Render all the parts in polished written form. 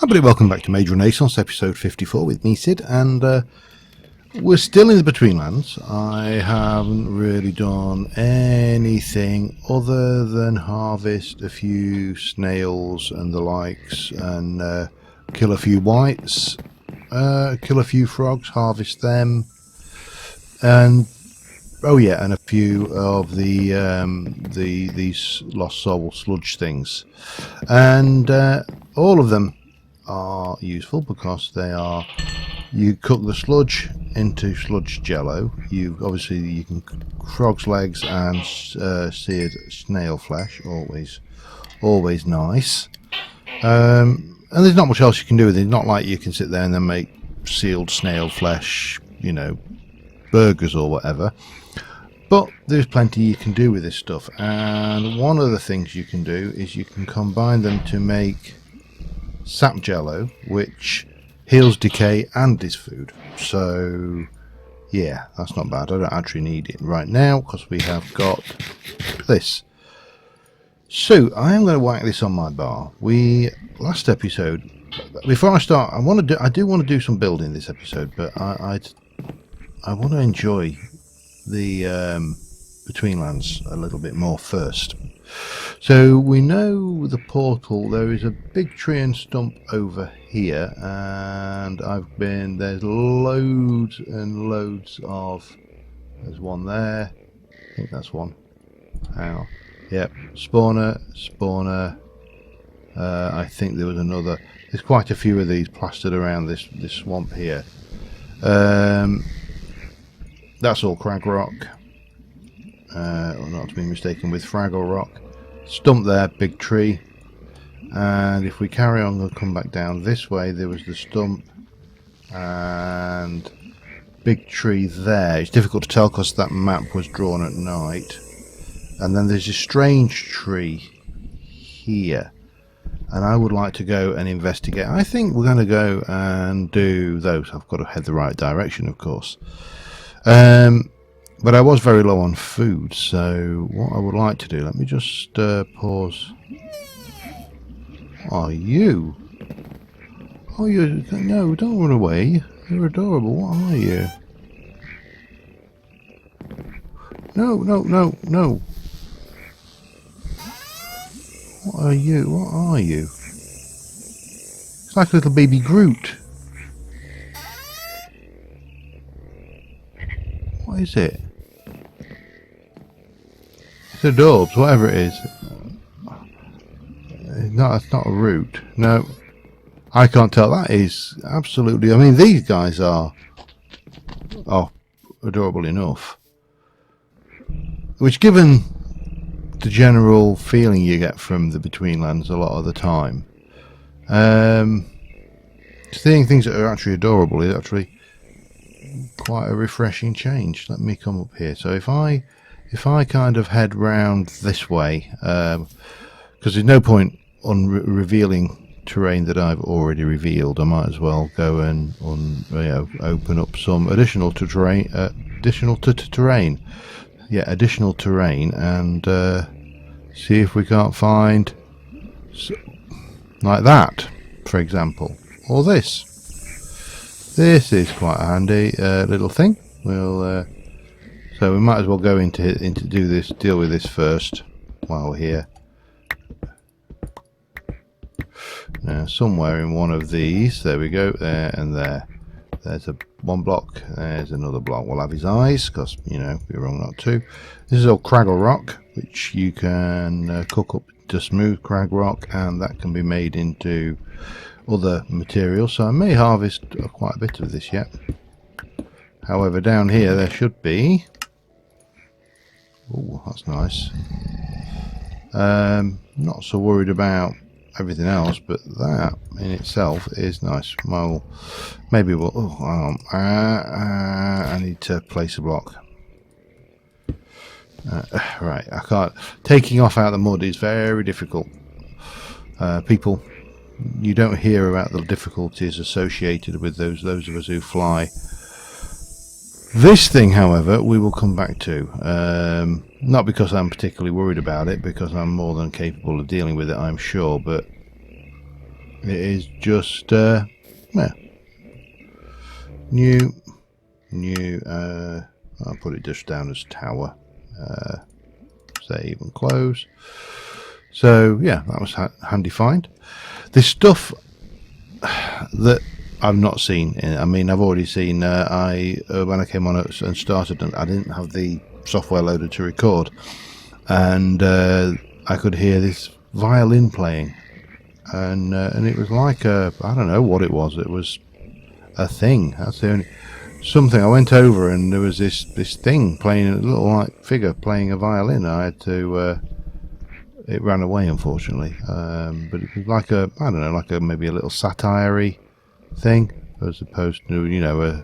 Everybody, welcome back to Mage Renaissance, episode 54 with me, Sid, and we're still in the Betweenlands. I haven't really done anything other than harvest a few snails and the likes, and kill a few wights, kill a few frogs, harvest them, and oh yeah, and a few of these lost soul sludge things, and all of them are useful because they are, you cook the sludge into sludge jello. You can frog's legs and seared snail flesh, always nice. And there's not much else you can do with it. It's not like you can sit there and then make sealed snail flesh, burgers or whatever. But there's plenty you can do with this stuff, and one of the things you can do is you can combine them to make sap jello, which heals decay and is food. So yeah, that's not bad. I don't actually need it right now because we have got this. So I am going to whack this on my bar. Last episode, before I start, I do want to do some building this episode, but I want to enjoy the Betweenlands a little bit more first. So we know the portal, there is a big tree and stump over here, and there's loads and loads of, there's one there, I think that's one. Hang on. Yep, spawner, I think there was another. There's quite a few of these plastered around this swamp here. That's all crag rock, or not to be mistaken with Fraggle rock. Stump there, big tree, and if we carry on, we'll come back down this way. There was the stump and big tree there. It's difficult to tell because that map was drawn at night. And then there's a strange tree here, and I would like to go and investigate. I think we're going to go and do those. I've got to head the right direction, of course. But I was very low on food, so what I would like to do, let me just pause. What are you? Oh, no, don't run away. You're adorable. What are you? No. What are you? It's like a little baby Groot. What is it? It's a daubs, whatever it is. It's not a root. No, I can't tell. That is absolutely. I mean, these guys are adorable enough. Which, given the general feeling you get from the Betweenlands a lot of the time, seeing things that are actually adorable is actually quite a refreshing change. Let me come up here. So if I kind of head round this way, because there's no point on revealing terrain that I've already revealed, I might as well go and open up some additional terrain, and see if we can't find like that, for example, or this. This is quite a handy little thing. So we might as well go deal with this first while we're here. Now, somewhere in one of these, there we go, there and there. There's one block. There's another block. We'll have his eyes, because be wrong not to. This is all Craggle rock, which you can cook up to smooth crag rock, and that can be made into other materials. So I may harvest quite a bit of this yet. However, down here there should be. Oh, that's nice. Not so worried about everything else, but that in itself is nice. Well, maybe we'll. Oh, hang on. I need to place a block. Right, I can't. Taking off out the mud is very difficult. People, you don't hear about the difficulties associated with those of us who fly. This thing, however, we will come back to. Not because I'm particularly worried about it, because I'm more than capable of dealing with it, I'm sure, but It is just yeah, new. I'll put it just down as tower. Save and close. So yeah, that was handy find. This stuff that I've not seen. I mean, I've already seen. When I came on it and started, I didn't have the software loaded to record, and I could hear this violin playing, and it was like I don't know what it was. It was a thing. That's the only something. I went over and there was this thing playing, a little like figure playing a violin. I had to. It ran away, unfortunately, but it was like I don't know, like maybe a little satire-y thing, as opposed to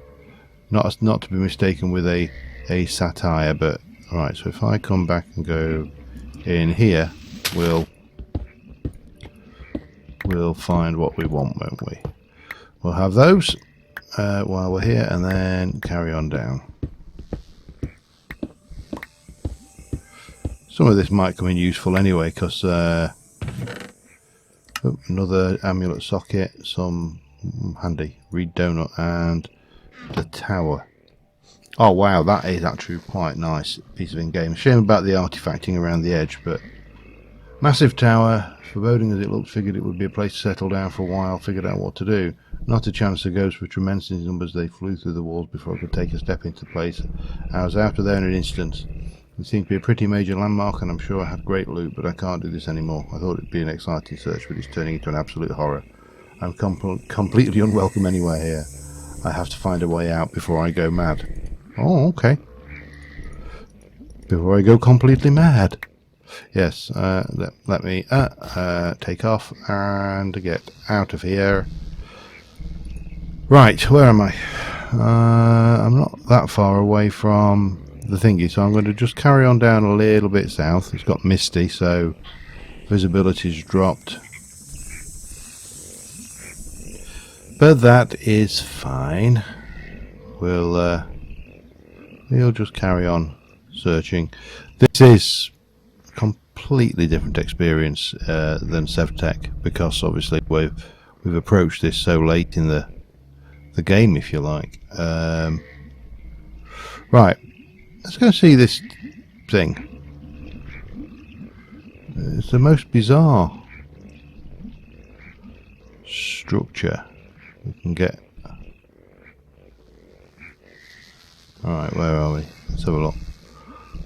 not to be mistaken with a satire. But all right, so if I come back and go in here, we'll find what we want, won't we? We'll have those while we're here, and then carry on down. Some of this might come in useful anyway, because another amulet socket, some handy reed donut, and the tower. Oh wow, that is actually quite nice piece of in-game. Shame about the artifacting around the edge, but massive tower. Foreboding as it looked, figured it would be a place to settle down for a while, figured out what to do. Not a chance the ghosts were tremendous in numbers. They flew through the walls before I could take a step into place. I was out of there in an instant. It seemed to be a pretty major landmark, and I'm sure I had great loot, but I can't do this anymore. I thought it'd be an exciting search, but it's turning into an absolute horror. I'm completely unwelcome anywhere here. I have to find a way out before I go mad. Oh, okay. Before I go completely mad. Yes, let me take off and get out of here. Right, where am I? I'm not that far away from the thingy, so I'm going to just carry on down a little bit south. It's got misty, so visibility's dropped. But that is fine. We'll just carry on searching. This is a completely different experience than Sevtech, because obviously we've approached this so late in the game, if you like. Right, let's go see this thing. It's the most bizarre structure we can get. Alright, where are we? Let's have a look.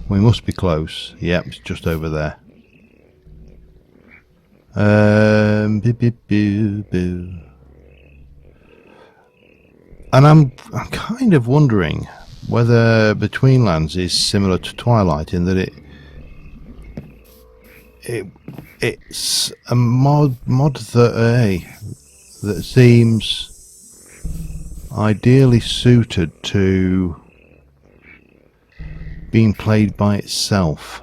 We must be close. Yep, it's just over there. And I'm kind of wondering whether Betweenlands is similar to Twilight in that it's a mod that seems ideally suited to being played by itself.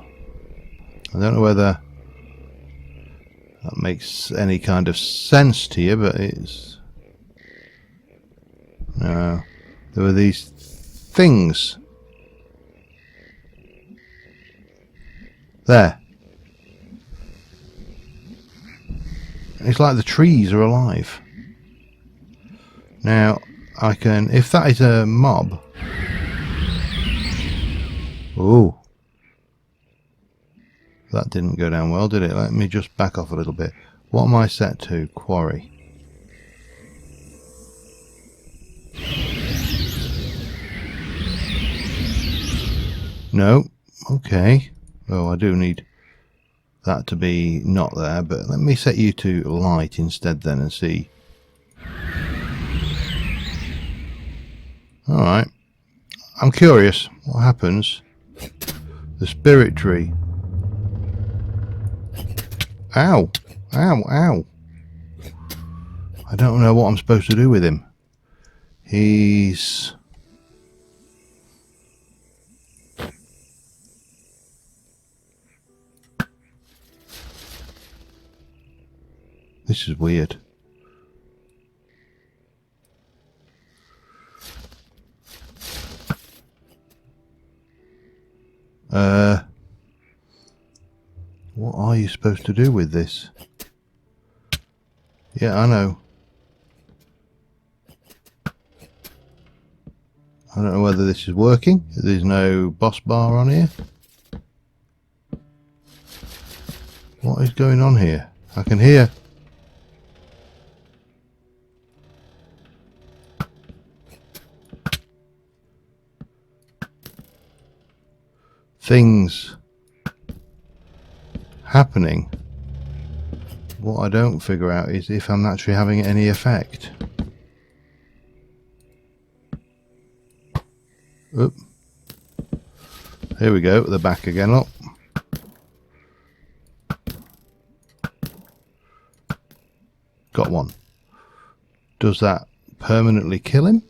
I don't know whether that makes any kind of sense to you, but it's there were these things there. It's like the trees are alive. Now I can, if that is a mob. Oh, that didn't go down well, did it? Let me just back off a little bit. What am I set to? Quarry. No. Okay. Oh, I do need that to be not there, but let me set you to light instead then and see. Alright. I'm curious what happens. The spirit tree. Ow! Ow! Ow! I don't know what I'm supposed to do with him. He's... This is weird. What are you supposed to do with this? Yeah, I know. I don't know whether this is working. There's no boss bar on here. What is going on here? I can hear. Things happening. What I don't figure out is if I'm actually having any effect. Oop. Here we go, the back again up. Got one. Does that permanently kill him?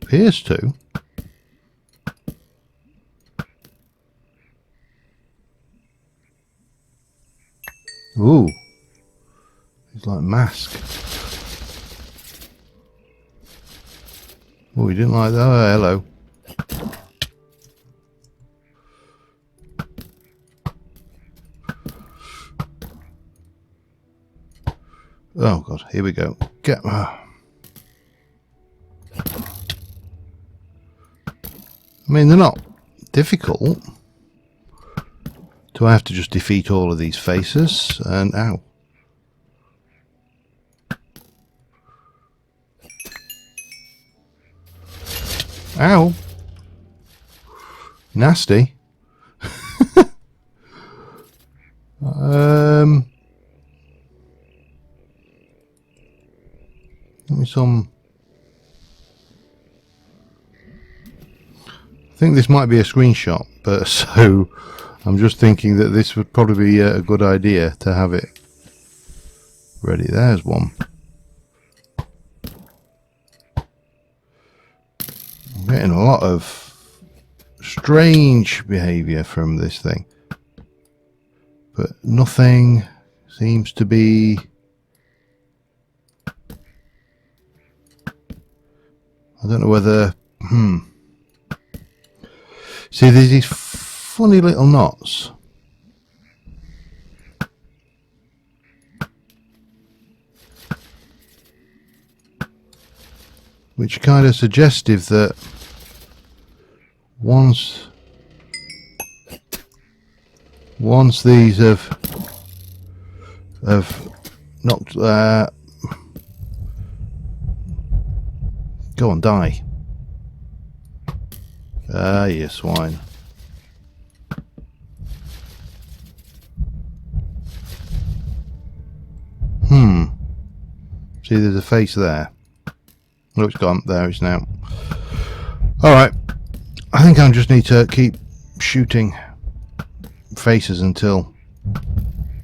Appears to. Ooh. He's like mask. Oh, he didn't like that. Oh, hello. Oh god, here we go. Get. I mean, they're not difficult. Do I have to just defeat all of these faces? And ow. Ow. Nasty. Give me some. I think this might be a screenshot, but so I'm just thinking that this would probably be a good idea to have it ready. There's one. I'm getting a lot of strange behaviour from this thing, but nothing seems to be. I don't know whether. See, there's these funny little knots. Which kind of suggestive that once these have knocked, go on, die. Ah, you swine. See, there's a face there. Oh, it's gone. There it's now. Alright. I think I just need to keep shooting faces until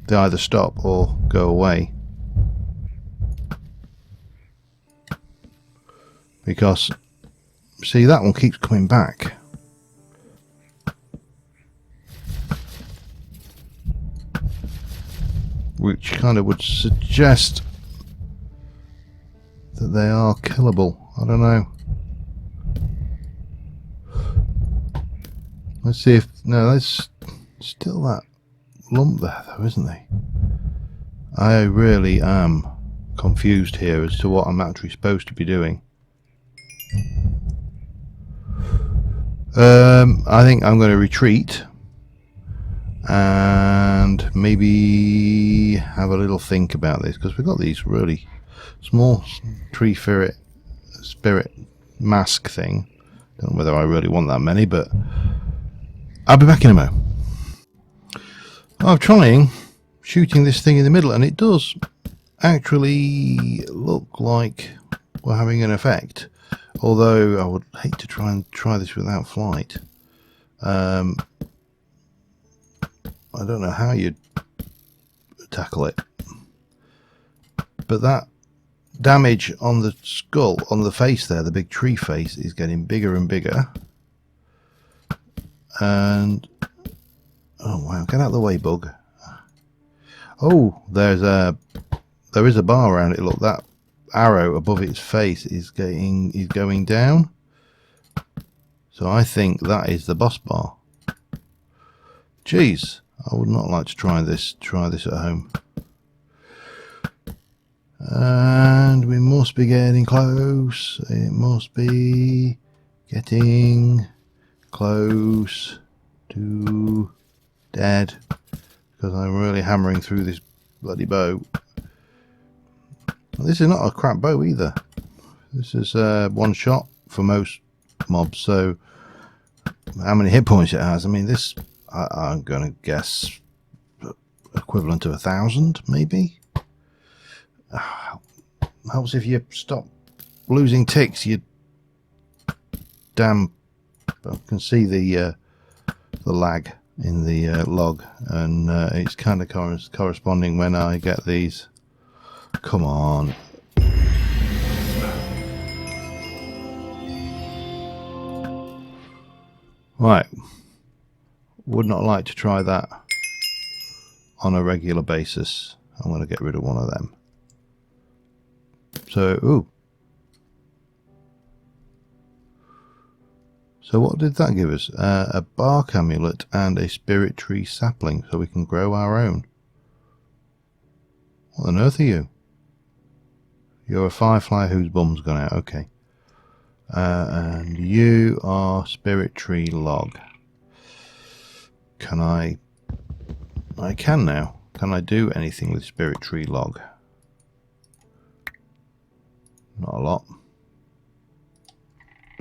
they either stop or go away. Because, see, that one keeps coming back. Which kind of would suggest that they are killable. I don't know. Let's see if... No, there's still that lump there though, isn't there? I really am confused here as to what I'm actually supposed to be doing. I think I'm going to retreat and maybe have a little think about this, because we've got these really small tree spirit mask thing. Don't know whether I really want that many, but I'll be back in a mo. I'm trying shooting this thing in the middle, and it does actually look like we're having an effect. Although I would hate to try this without flight. I don't know how you'd tackle it, but that damage on the skull, on the face there, the big tree face, is getting bigger and bigger. And oh wow, get out of the way, bug. Oh, there is a bar around it. Look, that arrow above its face is going down. So I think that is the boss bar. Jeez, I would not like to try this at home. And we must be getting close. It must be getting close to dead, because I'm really hammering through this bloody bow. This is not a crap bow either. This is one shot for most mobs, so how many hit points it has? I mean, this, I'm going to guess equivalent to 1,000 maybe. Helps if you stop losing ticks. You damn, I can see the lag in the log, and it's kind of corresponding when I get these. Come on. Right, would not like to try that on a regular basis. I'm going to get rid of one of them. So, ooh. So what did that give us? A bark amulet and a spirit tree sapling, so we can grow our own. What on earth are you? You're a firefly whose bum's gone out. Okay. And you are spirit tree log. Can I can now. Can I do anything with spirit tree log? Not a lot,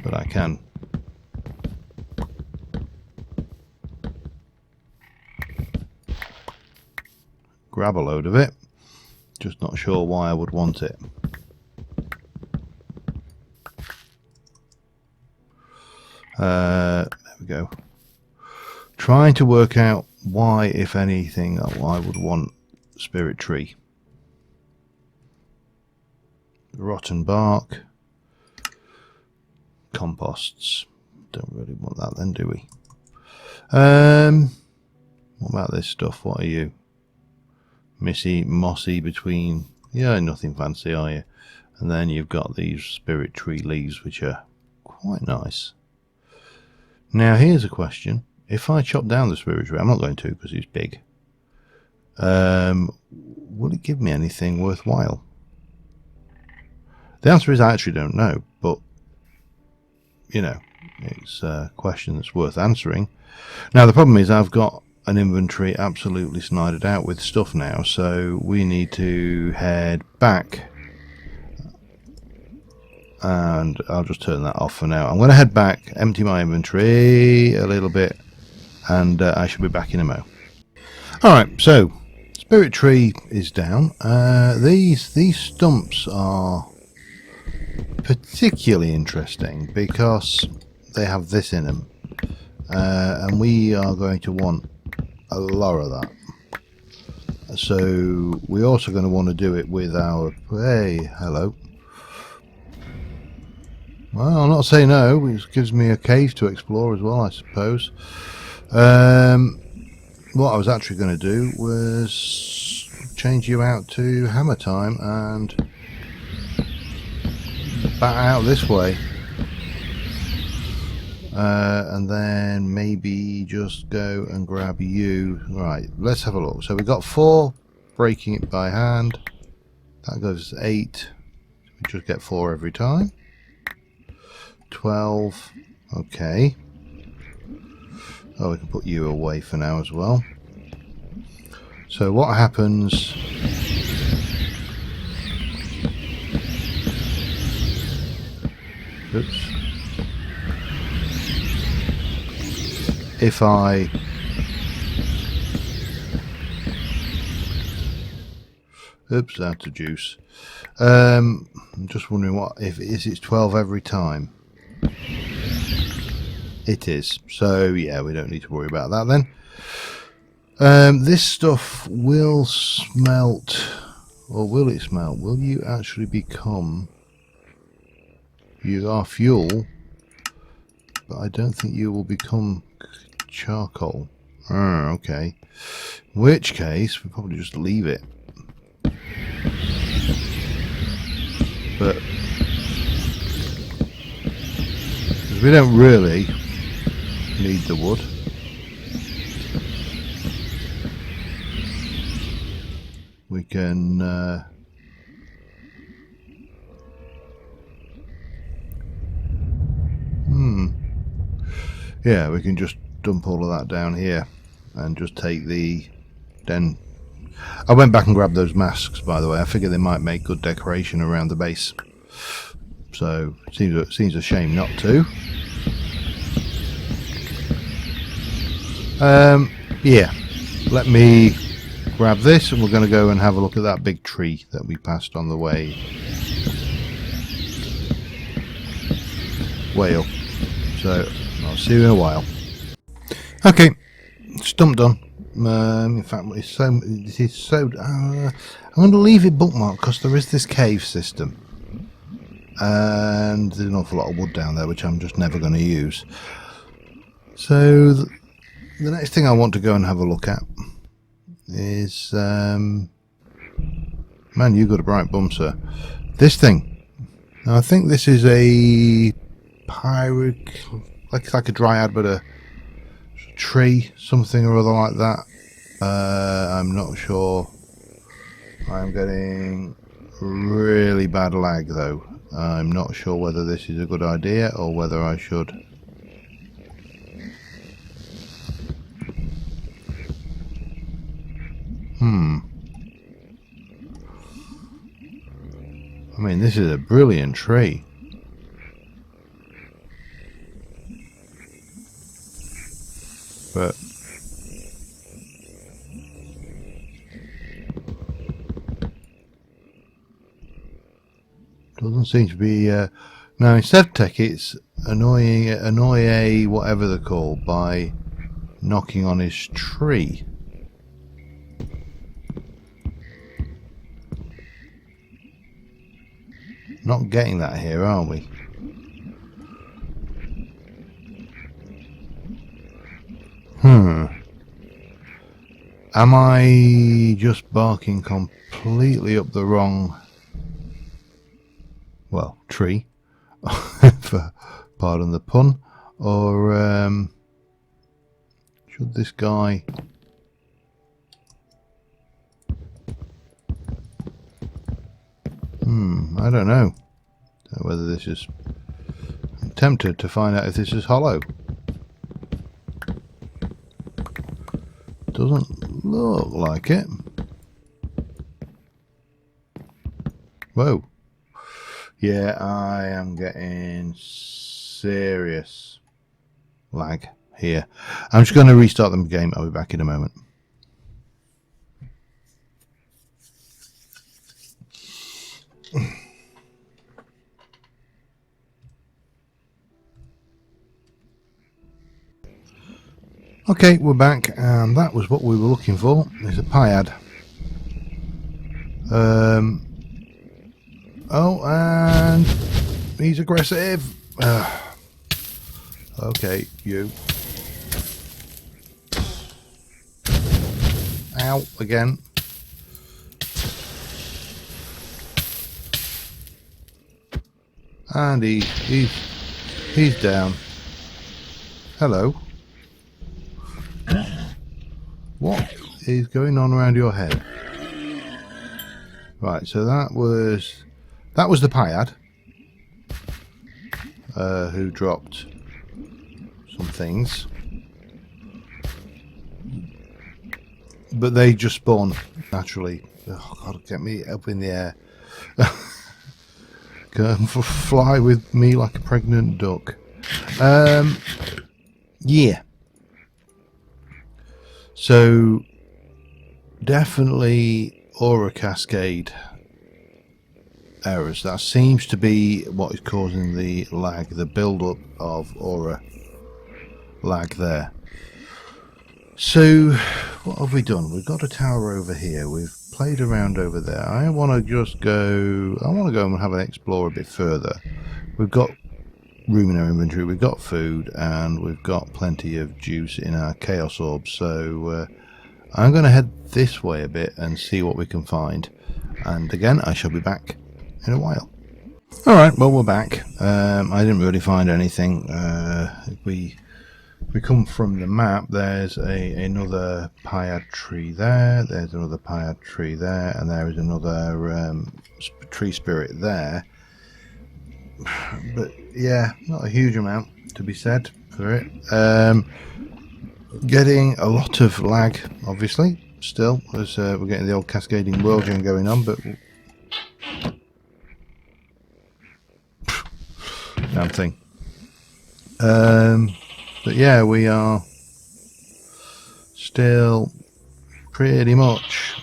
but I can. Grab a load of it. Just not sure why I would want it. There we go. Trying to work out why, if anything, I would want spirit tree. Rotten bark. Composts. Don't really want that then, do we? What about this stuff? What are you? Mossy between. Yeah, nothing fancy, are you? And then you've got these spirit tree leaves, which are quite nice. Now here's a question. If I chop down the spirit tree, I'm not going to because it's big. Will it give me anything worthwhile? The answer is I actually don't know, but you know, it's a question that's worth answering. Now the problem is I've got an inventory absolutely snided out with stuff now, so we need to head back. And I'll just turn that off for now. I'm going to head back, empty my inventory a little bit, and I should be back in a mo. Alright, so spirit tree is down. These stumps are particularly interesting because they have this in them, and we are going to want a lot of that. So we're also going to want to do it with our, hey, hello. Well, I'll not say no. It gives me a cave to explore as well, I suppose. What I was actually going to do was change you out to hammer time and bat out this way. And then maybe just go and grab you. Right, let's have a look. So we've got 4 breaking it by hand. That goes 8. We just get 4 every time. 12. Okay. Oh, we can put you away for now as well. So what happens? Oops. If I out of juice. I'm just wondering what if it's 12 every time. It is. So yeah, we don't need to worry about that then. This stuff will smelt, or will it smelt? Will you actually become? You are fuel, but I don't think you will become charcoal. Okay. In which case, we'll probably just leave it. But we don't really need the wood. can yeah, we can just dump all of that down here and just take the den. I went back and grabbed those masks, by the way. I figured they might make good decoration around the base, so it seems a shame not to. Yeah, let me grab this and we're going to go and have a look at that big tree that we passed on the way up. So I'll see you in a while. Okay, stump done. In fact, I'm going to leave it bookmarked because there is this cave system and there's an awful lot of wood down there which I'm just never going to use. So the next thing I want to go and have a look at is man, you got a bright bum, sir. This thing. Now, I think this is a pyric, like a dryad, but a tree, something or other like that. I'm not sure. I'm getting really bad lag though. I'm not sure whether this is a good idea or whether I should I mean, this is a brilliant tree. But doesn't seem to be now in Sevtech it's annoy a whatever they're called by knocking on his tree. Not getting that here, are we? Am I just barking completely up the wrong, well, tree, for pardon the pun, or should this guy... I don't know whether this is... I'm tempted to find out if this is hollow. Doesn't look like it. Whoa. Yeah, I am getting serious lag here. I'm just going to restart the game. I'll be back in a moment. Okay, we're back, and that was what we were looking for. It's a pyad. Oh, and he's aggressive. Okay, you. Ow, again. And he's down. Hello. What is going on around your head? Right, so that was the pyad who dropped some things, but they just spawn naturally. Oh God, get me up in the air. Come fly with me like a pregnant duck. Yeah. So definitely aura cascade errors. That seems to be what is causing the lag, the build-up of aura lag there. So what have we done? We've got a tower over here. We've played around over there. I want to go and have an explore a bit further. We've got room in our inventory, we've got food, and we've got plenty of juice in our chaos orb, so I'm going to head this way a bit and see what we can find, and again I shall be back in a while. Alright, well, we're back. I didn't really find anything. We we come from the map, there's another Pyad tree there, there's another Pyad tree there, and there is another tree spirit there. But yeah, not a huge amount to be said for it. Getting a lot of lag, obviously, still, as we're getting the old cascading whirlwind going on, but damn thing. But yeah, we are still pretty much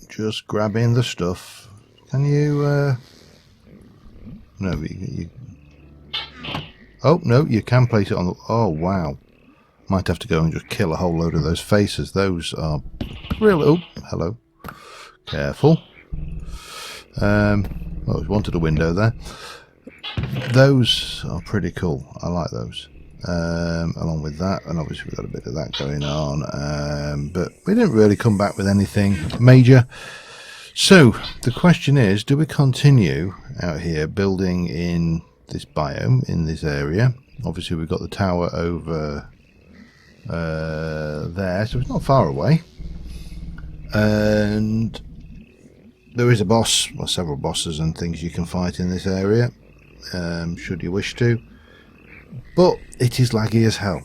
just grabbing the stuff. Can you no, you oh no, you can place it on the, oh wow, might have to go and just kill a whole load of those faces. Those are really, oh hello, careful. Well, I wanted a window there. Those are pretty cool. I like those. Along with that, and obviously we've got a bit of that going on, but we didn't really come back with anything major. So the question is, do we continue out here building in this biome, in this area? Obviously we've got the tower over there, so it's not far away, and there is a boss, well, several bosses and things you can fight in this area, should you wish to, but it is laggy as hell.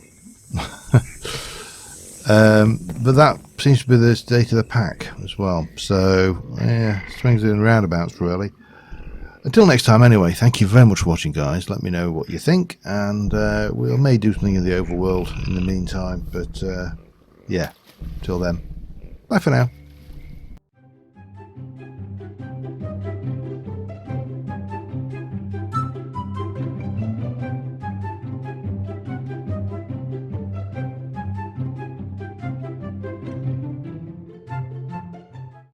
But that seems to be the state of the pack as well, so yeah, swings and roundabouts really. Until next time anyway, thank you very much for watching, guys. Let me know what you think, and we may do something in the overworld in the meantime, but yeah, till then, bye for now.